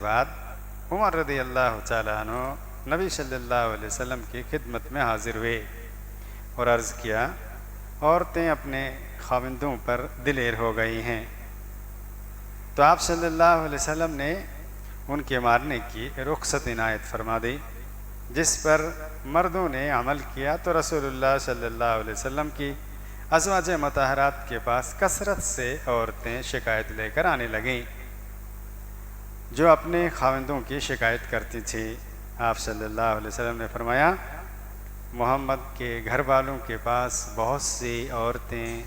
بعد عمر رضی اللہ تعالیٰ عنہ نبی صلی اللہ علیہ وسلم کی خدمت میں حاضر ہوئے اور عرض کیا، عورتیں اپنے خاوندوں پر دلیر ہو گئی ہیں۔ تو آپ صلی اللہ علیہ وسلم نے ان کے مارنے کی رخصت عنایت فرما دی، جس پر مردوں نے عمل کیا تو رسول اللہ صلی اللہ علیہ وسلم کی ازواج مطہرات کے پاس کثرت سے عورتیں شکایت لے کر آنے لگیں جو اپنے خاوندوں کی شکایت کرتی تھی۔ آپ صلی اللہ علیہ وسلم نے فرمایا، محمد کے گھر والوں کے پاس بہت سی عورتیں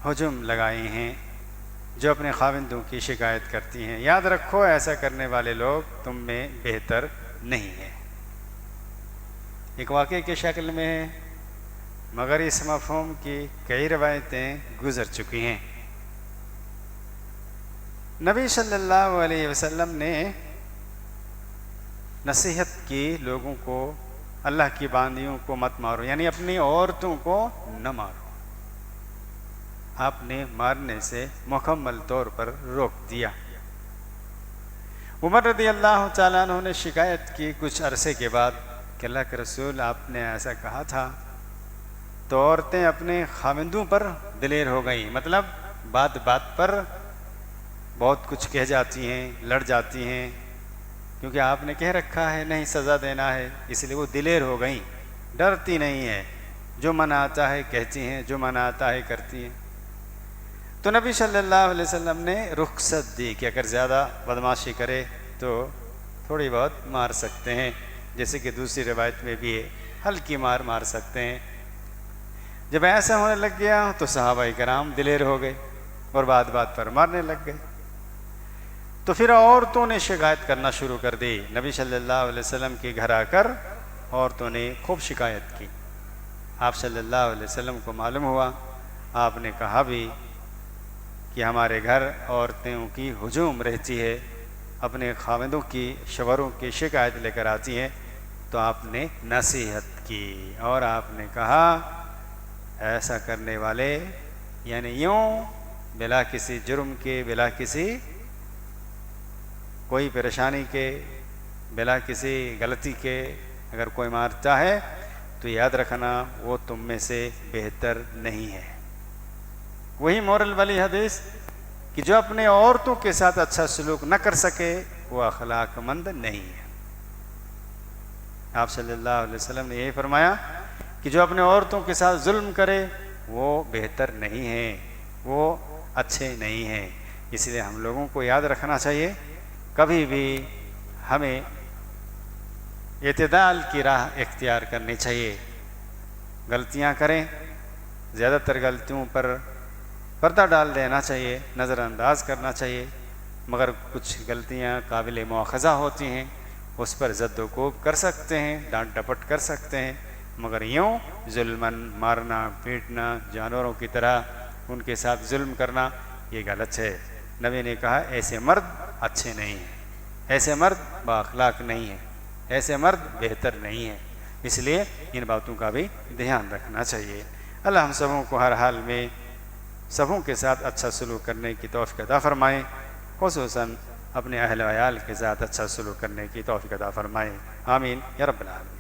ہجوم لگائی ہیں جو اپنے خاوندوں کی شکایت کرتی ہیں، یاد رکھو ایسا کرنے والے لوگ تم میں بہتر نہیں ہیں۔ ایک واقعے کی شکل میں ہے، مگر اس مفہوم کی کئی روایتیں گزر چکی ہیں۔ نبی صلی اللہ علیہ وسلم نے نصیحت کی لوگوں کو، اللہ کی باندیوں کو مت مارو، یعنی اپنی عورتوں کو نہ مارو۔ آپ نے مارنے سے مکمل طور پر روک دیا۔ عمر رضی اللہ تعالیٰ عنہ نے شکایت کی کچھ عرصے کے بعد کہ اللہ کے رسول آپ نے ایسا کہا تھا، تو عورتیں اپنے خاوندوں پر دلیر ہو گئیں، مطلب بات بات پر بہت کچھ کہہ جاتی ہیں، لڑ جاتی ہیں، کیونکہ آپ نے کہہ رکھا ہے نہیں سزا دینا ہے، اس لیے وہ دلیر ہو گئیں، ڈرتی نہیں ہے، جو من آتا ہے کہتی ہیں، جو من آتا ہے کرتی ہیں۔ تو نبی صلی اللہ علیہ وسلم نے رخصت دی کہ اگر زیادہ بدماشی کرے تو تھوڑی بہت مار سکتے ہیں، جیسے کہ دوسری روایت میں بھی ہے ہلکی مار سکتے ہیں۔ جب ایسا ہونے لگ گیا تو صحابہ کرام دلیر ہو گئے اور بات بات پر مارنے لگ گئے۔ تو پھر عورتوں نے شکایت کرنا شروع کر دی۔ نبی صلی اللہ علیہ وسلم کے گھر آ کر عورتوں نے خوب شکایت کی۔ آپ صلی اللہ علیہ وسلم کو معلوم ہوا، آپ نے کہا بھی کہ ہمارے گھر عورتوں کی ہجوم رہتی ہے، اپنے خاوندوں کی شوہروں کی شکایت لے کر آتی ہیں۔ تو آپ نے نصیحت کی اور آپ نے کہا، ایسا کرنے والے یعنی یوں بلا کسی جرم کے، بلا کسی کوئی پریشانی کے، بلا کسی غلطی کے اگر کوئی مارتا ہے تو یاد رکھنا وہ تم میں سے بہتر نہیں ہے۔ وہی مورل والی حدیث کہ جو اپنے عورتوں کے ساتھ اچھا سلوک نہ کر سکے وہ اخلاق مند نہیں ہے۔ آپ صلی اللہ علیہ وسلم نے یہی فرمایا کہ جو اپنے عورتوں کے ساتھ ظلم کرے وہ بہتر نہیں ہے، وہ اچھے نہیں ہیں۔ اس لیے ہم لوگوں کو یاد رکھنا چاہیے، کبھی بھی ہمیں اعتدال کی راہ اختیار کرنی چاہیے۔ غلطیاں کریں، زیادہ تر غلطیوں پر پردہ ڈال دینا چاہیے، نظر انداز کرنا چاہیے، مگر کچھ غلطیاں قابل مواخذہ ہوتی ہیں، اس پر زد و کوب کر سکتے ہیں، ڈانٹ ڈپٹ کر سکتے ہیں، مگر یوں ظلماً مارنا پیٹنا، جانوروں کی طرح ان کے ساتھ ظلم کرنا یہ غلط ہے۔ نبی نے کہا ایسے مرد اچھے نہیں ہیں، ایسے مرد با اخلاق نہیں ہیں، ایسے مرد بہتر نہیں ہیں۔ اس لیے ان باتوں کا بھی دھیان رکھنا چاہیے۔ اللہ ہم سبوں کو ہر حال میں سبوں کے ساتھ اچھا سلوک کرنے کی توفیق عطا فرمائے، خصوصاً اپنے اہل و عیال کے ساتھ اچھا سلوک کرنے کی توفیق عطا فرمائے۔ آمین یا رب العالمین۔